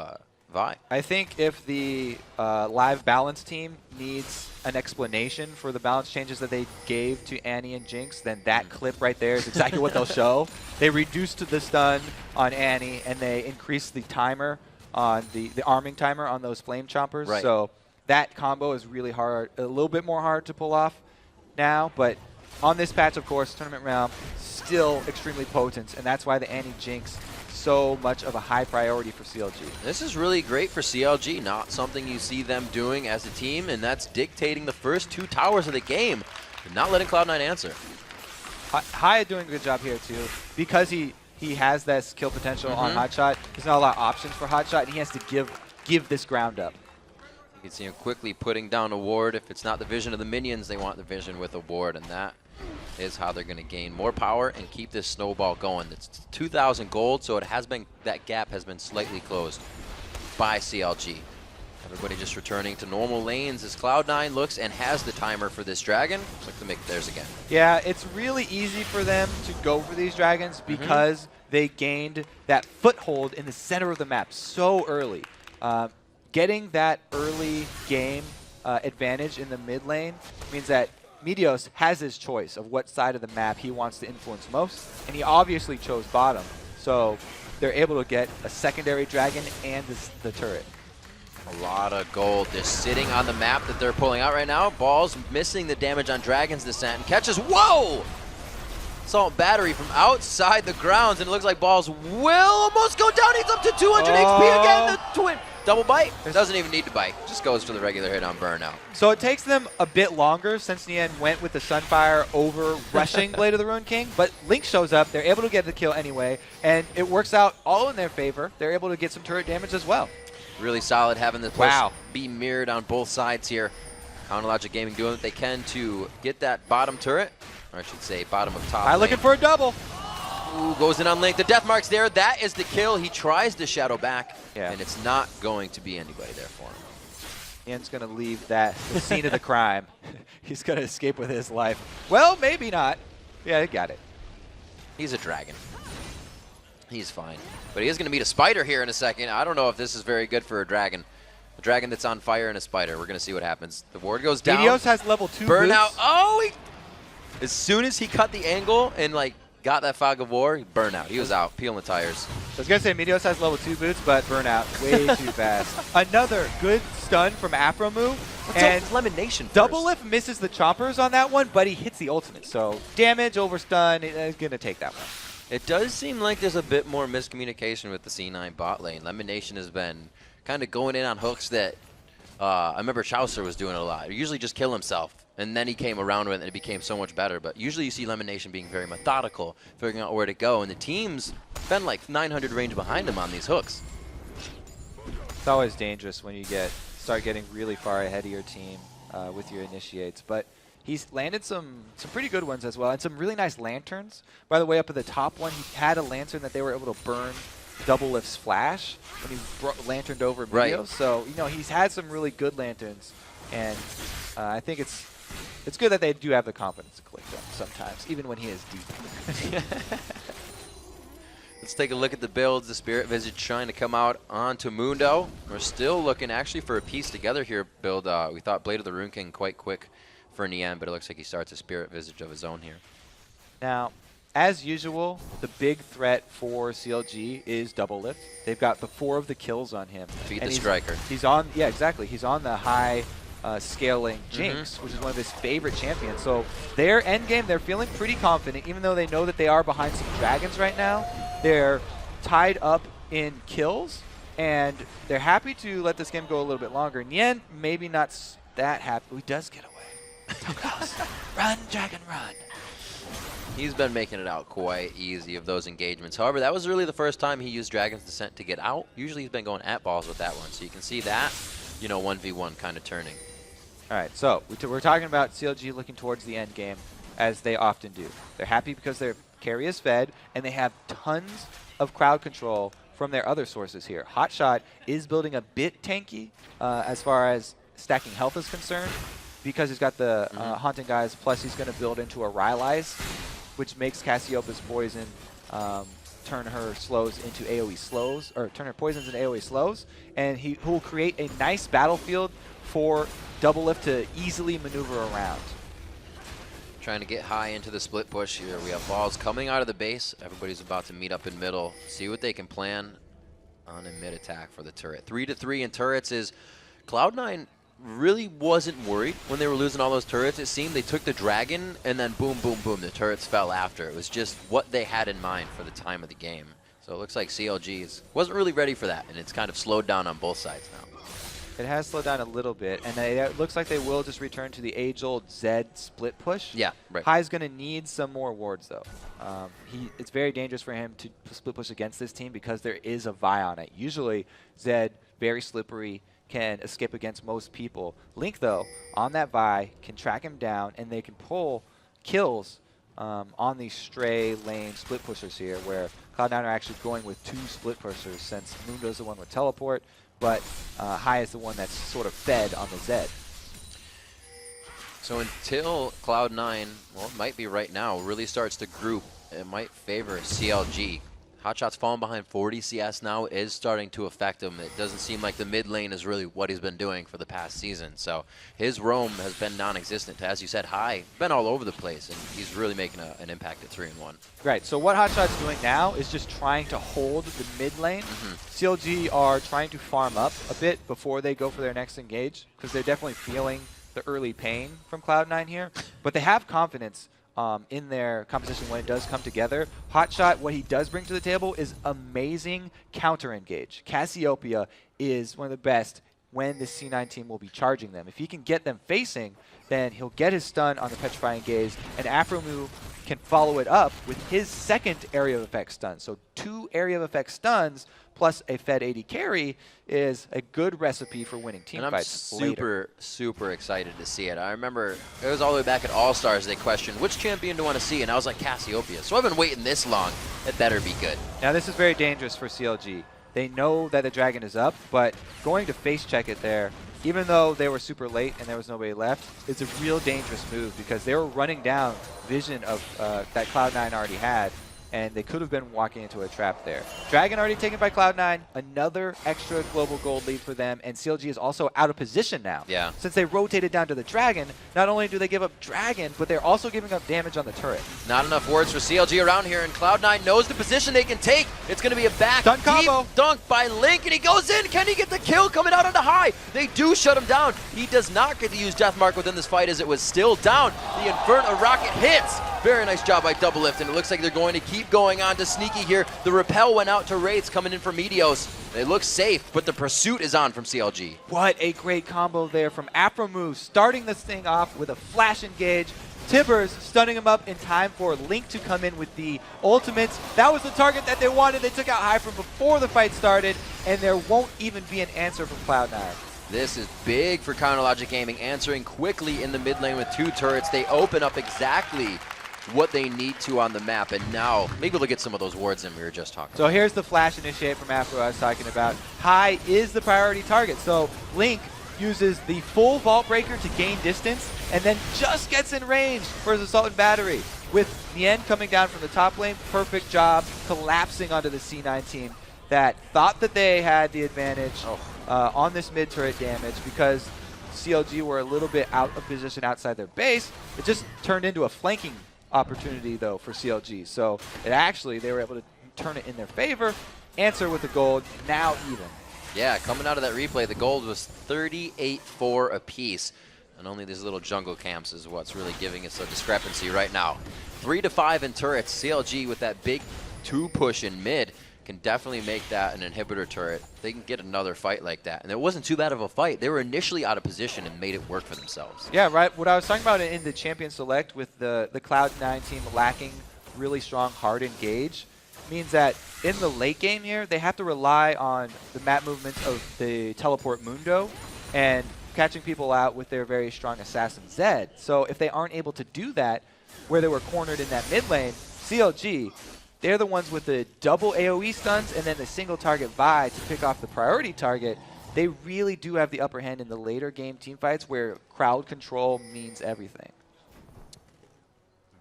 Vi. I think if the live balance team needs an explanation for the balance changes that they gave to Annie and Jinx, then that clip right there is exactly what they'll show. They reduced the stun on Annie, and they increased the timer on the arming timer on those flame chompers. Right. So that combo is really hard, a little bit more hard to pull off now, but on this patch, of course, tournament round, still extremely potent, and that's why the Annie Jinx so much of a high priority for CLG. This is really great for CLG, not something you see them doing as a team, and that's dictating the first 2 towers of the game, and not letting Cloud9 answer. High doing a good job here too, because he has this kill potential on Hotshot. There's not a lot of options for Hotshot, and he has to give this ground up. You can see him quickly putting down a ward. If it's not the vision of the minions, they want the vision with a ward, and that is how they're going to gain more power and keep this snowball going. It's 2,000 gold, so that gap has been slightly closed by CLG. Everybody just returning to normal lanes as Cloud9 looks and has the timer for this dragon. Looks like to make theirs again. Yeah, it's really easy for them to go for these dragons because they gained that foothold in the center of the map so early. Getting that early game advantage in the mid lane means that Meteos has his choice of what side of the map he wants to influence most, and he obviously chose bottom, so they're able to get a secondary dragon and the turret. A lot of gold just sitting on the map that they're pulling out right now. Balls missing the damage on Dragon's Descent and catches. Whoa! Assault Battery from outside the grounds, and it looks like Balls will almost go down. He's up to 200 HP again. The twin double bite. Doesn't even need to bite. Just goes for the regular hit on Burnout. So it takes them a bit longer since Nien went with the Sunfire over rushing Blade of the Ruined King, but Link shows up. They're able to get the kill anyway, and it works out all in their favor. They're able to get some turret damage as well. Really solid having the push be mirrored on both sides here. Counterlogic Gaming doing what they can to get that bottom turret, or I should say bottom of top. Looking for a double. Ooh, goes in on Link. The death mark's there. That is the kill. He tries to shadow back, yeah, and it's not going to be anybody there for him. Nien's going to leave the scene of the crime. He's going to escape with his life. Well, maybe not. Yeah, he got it. He's a dragon. He's fine. But he is going to meet a spider here in a second. I don't know if this is very good for a dragon. A dragon that's on fire and a spider. We're going to see what happens. The ward goes down. Meteos has level 2 Burnout. boots. Oh, as soon as he cut the angle and like got that fog of war, Burnout. He was out, peeling the tires. I was going to say Meteos has level 2 boots, but Burnout way too fast. Another good stun from Afromu. And Elimination first. Double Lift misses the choppers on that one, but he hits the ultimate. So damage over stun is going to take that one. It does seem like there's a bit more miscommunication with the C9 bot lane. Lemonation has been kind of going in on hooks that I remember Chaucer was doing a lot. He usually just kill himself, and then he came around with it and it became so much better. But usually you see Lemonation being very methodical, figuring out where to go, and the team's been like 900 range behind him on these hooks. It's always dangerous when you start getting really far ahead of your team with your initiates. But he's landed some pretty good ones as well, and some really nice lanterns. By the way, up at the top one, he had a lantern that they were able to burn Double Lift's flash when he lanterned over Meteos. Right. So, you know, he's had some really good lanterns, and I think it's good that they do have the confidence to click them sometimes, even when he is deep. Let's take a look at the builds. The Spirit Visage trying to come out onto Mundo. We're still looking actually for a piece together here build. We thought Blade of the Rune King quite quick for Nien, but it looks like he starts a Spirit Visage of his own here. Now, as usual, the big threat for CLG is Double Lift. They've got the 4 of the kills on him. Feed the striker. He's on, yeah, exactly. He's on the high scaling Jinx, which is one of his favorite champions. So their end game, they're feeling pretty confident, even though they know that they are behind some dragons right now. They're tied up in kills, and they're happy to let this game go a little bit longer. Nien, maybe not that happy. He does get away. So close. Run, dragon, run. He's been making it out quite easy of those engagements. However, that was really the first time he used Dragon's Descent to get out. Usually he's been going at balls with that one. So you can see that, you know, 1v1 kind of turning. All right, so we're talking about CLG looking towards the end game, as they often do. They're happy because their carry is fed, and they have tons of crowd control from their other sources here. Hotshot is building a bit tanky as far as stacking health is concerned, because he's got the Haunting Guys, plus he's going to build into a Rylai's, which makes Cassiopeia's poison turn her slows into AoE slows, or turn her poisons into AoE slows, and he will create a nice battlefield for Double Lift to easily maneuver around. Trying to get high into the split push here. We have balls coming out of the base. Everybody's about to meet up in middle, see what they can plan on a mid attack for the turret. 3-3 in turrets is Cloud9 really wasn't worried when they were losing all those turrets. It seemed they took the dragon and then boom, boom, boom, the turrets fell after. It was just what they had in mind for the time of the game. So it looks like CLG wasn't really ready for that, and it's kind of slowed down on both sides now. It has slowed down a little bit, and it looks like they will just return to the age-old Zed split push. Yeah, right. Hai's going to need some more wards, though. It's very dangerous for him to split push against this team because there is a Vi on it. Usually, Zed, very slippery, can escape against most people. Link, though, on that Vi, can track him down, and they can pull kills on these stray lane split pushers here, where Cloud9 are actually going with 2 split pushers, since Mundo's the one with teleport, but Hai is the one that's sort of fed on the Zed. So until Cloud9, well, it might be right now, really starts to group, it might favor CLG. Hotshot's falling behind 40 CS now is starting to affect him. It doesn't seem like the mid lane is really what he's been doing for the past season. So his roam has been non-existent. As you said, High, been all over the place, and he's really making an impact at 3-1. Right, so what Hotshot's doing now is just trying to hold the mid lane. CLG are trying to farm up a bit before they go for their next engage, because they're definitely feeling the early pain from Cloud9 here. But they have confidence in their composition when it does come together. Hotshot, what he does bring to the table is amazing counter engage. Cassiopeia is one of the best when the C9 team will be charging them. If he can get them facing, then he'll get his stun on the Petrifying Gaze, and Afromu can follow it up with his second area of effect stun. So 2 area of effect stuns plus a Fed 80 carry is a good recipe for winning team fights later. Super excited to see it. I remember it was all the way back at All-Stars they questioned, which champion do you want to see? And I was like, Cassiopeia. So I've been waiting this long. It better be good. Now this is very dangerous for CLG. They know that the dragon is up, but going to face check it there, even though they were super late and there was nobody left, it's a real dangerous move because they were running down vision of that Cloud9 already had, and they could have been walking into a trap there. Dragon already taken by Cloud9, another extra global gold lead for them, and CLG is also out of position now. Yeah. Since they rotated down to the Dragon, not only do they give up Dragon, but they're also giving up damage on the turret. Not enough words for CLG around here, and Cloud9 knows the position they can take. It's going to be a back Dunk deep combo. dunk by Link, and he goes in. Can he get the kill coming out on the High? They do shut him down. He does not get to use Death Mark within this fight as it was still down. The Inferno rocket hits. Very nice job by Double Lift, and it looks like they're going to keep going on to Sneaky here. The repel went out to Wraiths coming in for Meteos. They look safe, but the pursuit is on from CLG. What a great combo there from Afromu, starting this thing off with a flash engage. Tibbers stunning him up in time for Link to come in with the ultimates. That was the target that they wanted. They took out High from before the fight started, and there won't even be an answer from Cloud9. This is big for Counterlogic Gaming, answering quickly in the mid lane with 2 turrets. They open up exactly what they need to on the map, and now maybe we'll get some of those wards in we were just talking So here's the flash initiate from Afro I was talking about. High is the priority target, so Link uses the full Vault Breaker to gain distance, and then just gets in range for his Assault and Battery. With Nien coming down from the top lane, perfect job collapsing onto the C9 team that thought that they had the advantage on this mid-turret damage because CLG were a little bit out of position outside their base. It just turned into a flanking opportunity though for CLG, so it actually they were able to turn it in their favor, answer with the gold, now even. Yeah, coming out of that replay, the gold was 38-4 apiece, and only these little jungle camps is what's really giving us a discrepancy right now. 3-5 in turrets. CLG with that big 2 push in mid can definitely make that an inhibitor turret. They can get another fight like that. And it wasn't too bad of a fight. They were initially out of position and made it work for themselves. Yeah, right. What I was talking about in the Champion Select with the Cloud9 team lacking really strong hard engage means that in the late game here, they have to rely on the map movements of the Teleport Mundo and catching people out with their very strong Assassin Zed. So if they aren't able to do that, where they were cornered in that mid lane, CLG, they're the ones with the double AoE stuns and then the single target Vi to pick off the priority target. They really do have the upper hand in the later game teamfights where crowd control means everything.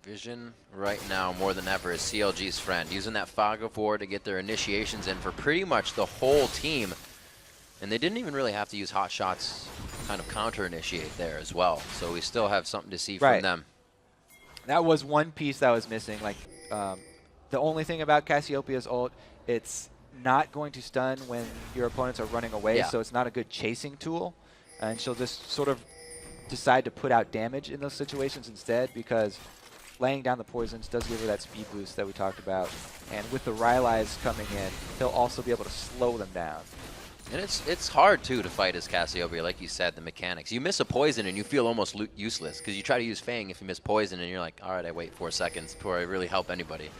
Vision right now more than ever is CLG's friend, using that Fog of War to get their initiations in for pretty much the whole team. And they didn't even really have to use Hotshot's kind of counter-initiate there as well. So we still have something to see from them. That was one piece that was missing. Like, the only thing about Cassiopeia's ult, it's not going to stun when your opponents are running away, so it's not a good chasing tool. And she'll just sort of decide to put out damage in those situations instead because laying down the poisons does give her that speed boost that we talked about. And with the Rylai's coming in, he'll also be able to slow them down. And it's hard, too, to fight as Cassiopeia, like you said, the mechanics. You miss a poison and you feel almost useless because you try to use Fang if you miss poison and you're like, all right, I wait 4 seconds before I really help anybody.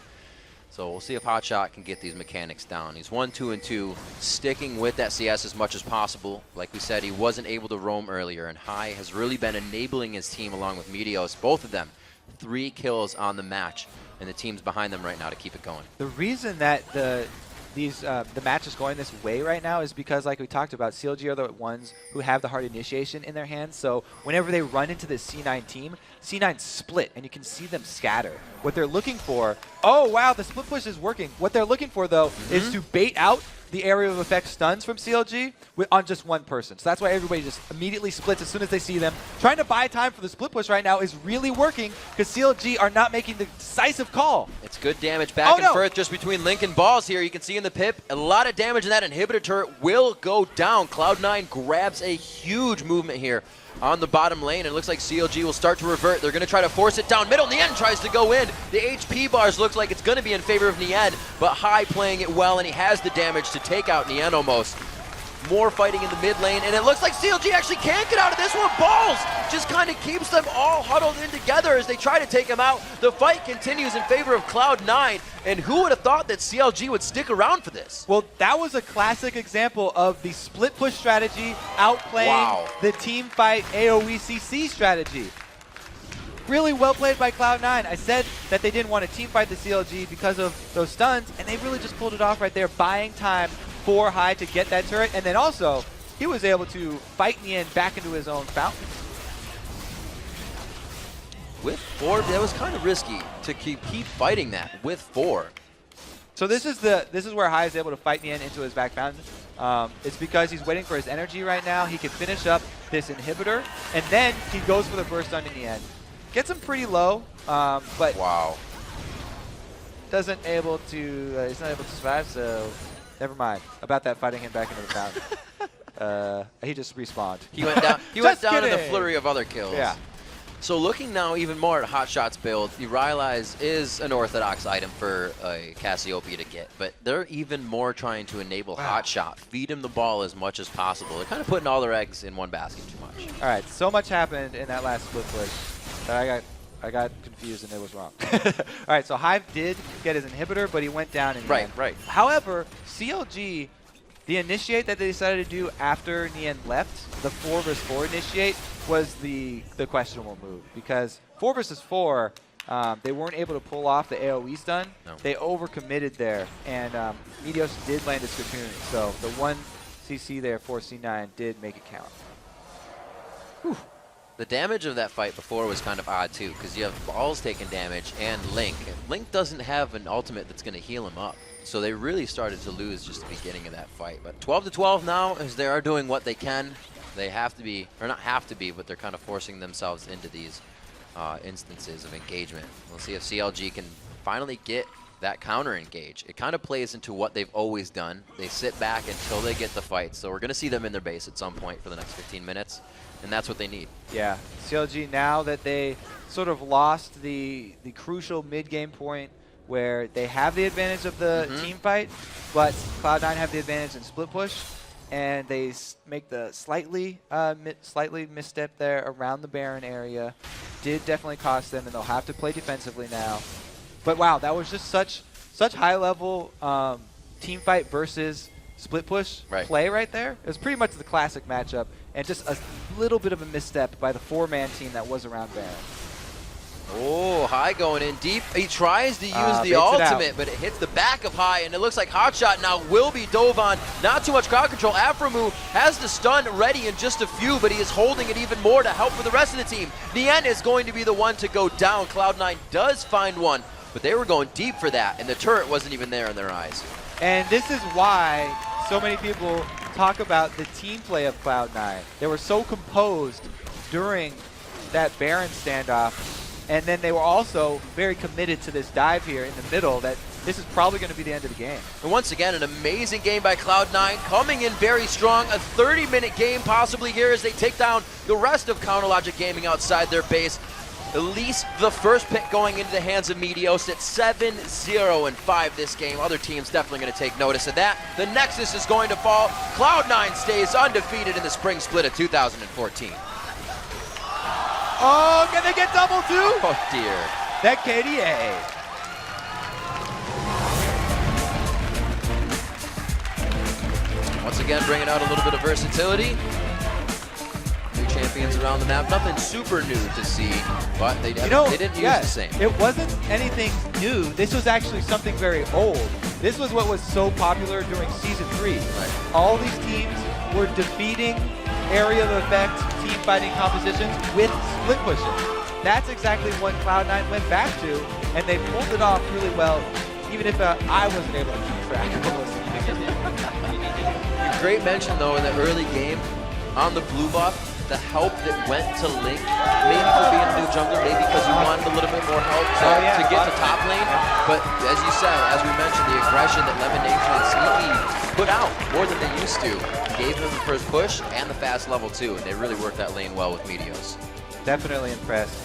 So we'll see if Hotshot can get these mechanics down. He's 1-2-2, sticking with that CS as much as possible. Like we said, he wasn't able to roam earlier, and High has really been enabling his team along with Meteos, both of them. 3 kills on the match, and the team's behind them right now to keep it going. The reason that the the match is going this way right now is because, like we talked about, CLG are the ones who have the hard initiation in their hands. So whenever they run into this C9 team, C9 split, and you can see them scatter. What they're looking for, oh wow, the split push is working. What they're looking for though is to bait out the area of effect stuns from CLG on just one person. So that's why everybody just immediately splits as soon as they see them. Trying to buy time for the split push right now is really working because CLG are not making the decisive call. It's good damage back and forth just between Link and Balls here. You can see in the pip, a lot of damage, and that inhibitor turret will go down. Cloud9 grabs a huge movement here on the bottom lane, and it looks like CLG will start to revert. They're going to try to force it down middle. Nien tries to go in. The HP bars looks like it's going to be in favor of Nien, but High playing it well, and he has the damage to take out Nien almost. More fighting in the mid lane, and it looks like CLG actually can't get out of this one. Balls just kind of keeps them all huddled in together as they try to take him out. The fight continues in favor of Cloud9, and who would have thought that CLG would stick around for this? Well, that was a classic example of the split push strategy outplaying the team fight AoE CC strategy. Really well played by Cloud9. I said that they didn't want to team fight the CLG because of those stuns, and they really just pulled it off right there, buying time for High to get that turret, and then also he was able to fight Nien back into his own fountain. With 4, that was kind of risky to keep fighting that with 4. So this is where High is able to fight Nien into his back fountain. It's because he's waiting for his energy right now. He can finish up this inhibitor, and then he goes for the burst on Nien. Gets him pretty low, but he's not able to survive, so never mind about that fighting him back into the fountain. He just respawned. He went down. He went down in a flurry of other kills. Yeah. So looking now even more at Hotshot's build, the Rylai's is an orthodox item for a Cassiopeia to get, but they're even more trying to enable Hotshot, feed him the ball as much as possible. They're kind of putting all their eggs in one basket too much. All right, so much happened in that last split push that I got confused and it was wrong. All right, so Hive did get his inhibitor, but he went down in the end. Right. However, CLG, the initiate that they decided to do after Nien left, the 4 versus 4 initiate, was the questionable move because 4 versus 4, they weren't able to pull off the AoE stun. No. They overcommitted there, and Meteos did land a Cocoon, so the 1 CC there for C9 did make it count. Whew. The damage of that fight before was kind of odd too, because you have Balls taking damage and Link. Link doesn't have an ultimate that's going to heal him up. So they really started to lose just the beginning of that fight. But 12-12 now, as they are doing what they can. They have to be, or not have to be, but they're kind of forcing themselves into these instances of engagement. We'll see if CLG can finally get that counter engage. It kind of plays into what they've always done. They sit back until they get the fight. So we're going to see them in their base at some point for the next 15 minutes. And that's what they need. Yeah, CLG, now that they sort of lost the crucial mid-game point where they have the advantage of the team fight, but Cloud9 have the advantage in split push, and they make the slightly misstep there around the Baron area. Did definitely cost them, and they'll have to play defensively now. But wow, that was just such high-level team fight versus split push play right there. It was pretty much the classic matchup, and just a little bit of a misstep by the 4-man team that was around Baron. Oh, High going in deep. He tries to use the ultimate, but it hits the back of High, and it looks like Hotshot now will be dove on. Not too much crowd control. Aframu has the stun ready in just a few, but he is holding it even more to help for the rest of the team. Nien is going to be the one to go down. Cloud9 does find one, but they were going deep for that, and the turret wasn't even there in their eyes. And this is why so many people talk about the team play of Cloud9. They were so composed during that Baron standoff, and then they were also very committed to this dive here in the middle that this is probably going to be the end of the game. And once again, an amazing game by Cloud9, coming in very strong. A 30-minute game possibly here as they take down the rest of Counterlogic Gaming outside their base. At least the first pick going into the hands of Meteos at 7-0-5 this game. Other teams definitely going to take notice of that. The Nexus is going to fall. Cloud9 stays undefeated in the spring split of 2014. Oh, can they get double too? Oh dear. That KDA. Once again, bringing out a little bit of versatility. New champions around the map. Nothing super new to see, but they didn't use the same. It wasn't anything new. This was actually something very old. This was what was so popular during Season 3. All these teams were defeating area of effect team fighting compositions with split pushes. That's exactly what Cloud9 went back to, and they pulled it off really well, even if I wasn't able to keep track of what was Great mention, though, in the early game on the blue buff, the help that went to Link, maybe for being a new jungler, maybe because you wanted a little bit more help to get to top lane. But as you said, as we mentioned, the aggression that Lemon Nation and Sneaky put out more than they used to gave them the first push and the fast level too, and they really worked that lane well with Meteos. Definitely impressed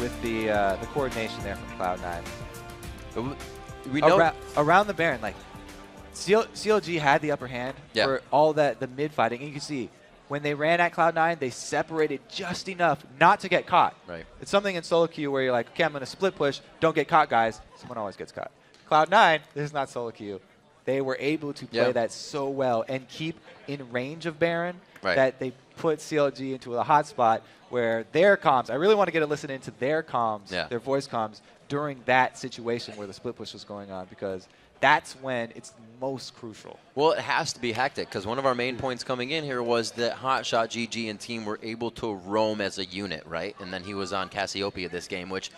with the coordination there from Cloud9. But we know around the Baron, like CLG had the upper hand for all the mid fighting, and you can see when they ran at Cloud9, they separated just enough not to get caught. Right. It's something in solo queue where you're like, okay, I'm going to split push, don't get caught, guys. Someone always gets caught. Cloud9, this is not solo queue. They were able to play that so well and keep in range of Baron that they put CLG into a hot spot where their comms, I really want to get a listen into their comms, their voice comms, during that situation where the split push was going on, because that's when it's most crucial. Well, it has to be hectic, because one of our main points coming in here was that Hotshot, GG, and team were able to roam as a unit, right? And then he was on Cassiopeia this game, which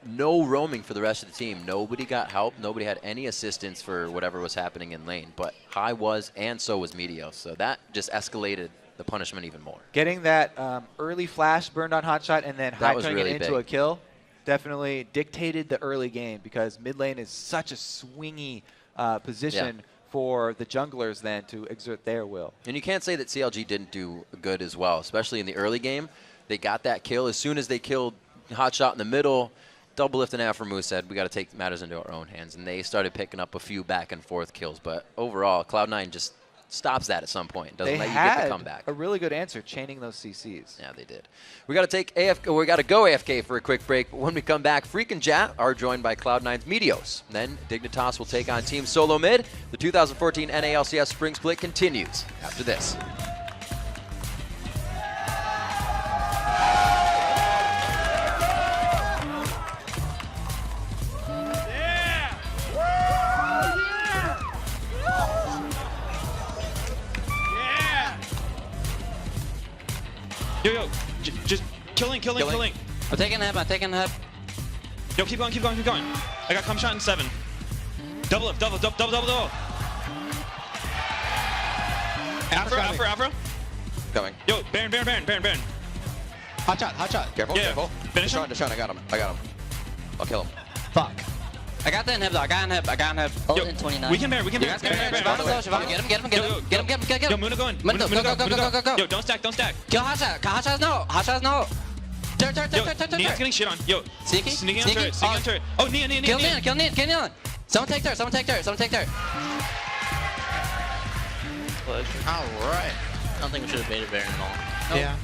no roaming for the rest of the team. Nobody got help. Nobody had any assistance for whatever was happening in lane. But High was, and so was Meteos. So that just escalated the punishment even more. Getting that early flash burned on Hotshot and then High turning it into a kill definitely dictated the early game, because mid lane is such a swingy position for the junglers then to exert their will. And you can't say that CLG didn't do good as well, especially in the early game. They got that kill. As soon as they killed Hotshot in the middle, Double Lift and Afromoo said, we got to take matters into our own hands. And they started picking up a few back and forth kills. But overall, Cloud9 just stops that at some point. Doesn't let you get the comeback. A really good answer, chaining those CCs. Yeah, they did. We got to take AFK. We got to go AFK for a quick break. But when we come back, Freak and Jat are joined by Cloud9's Meteos. Then Dignitas will take on Team Solo Mid. The 2014 NALCS Spring Split continues after this. Yo, just killing. I'm taking him. Yo, keep going. I got come shot in 7. Double. Afro. Coming. Yo, Baron. Hot shot. Careful. Finish him. Deshaun, I got him. I'll kill him. Fuck. I got the inhib though. I got inhib. Oh, in 29. We can Baron. You guys can Baron. Get him. Yo, Muna going. Muna, go. Yo, don't stack. Kill Hotshot. Hotshot's no. Turn. Nia's getting shit on. Yo, sneaking on turret. Oh, Nia. Kill Nia. Someone take turret. Alright. I don't think we should have baited Baron at all. Yeah.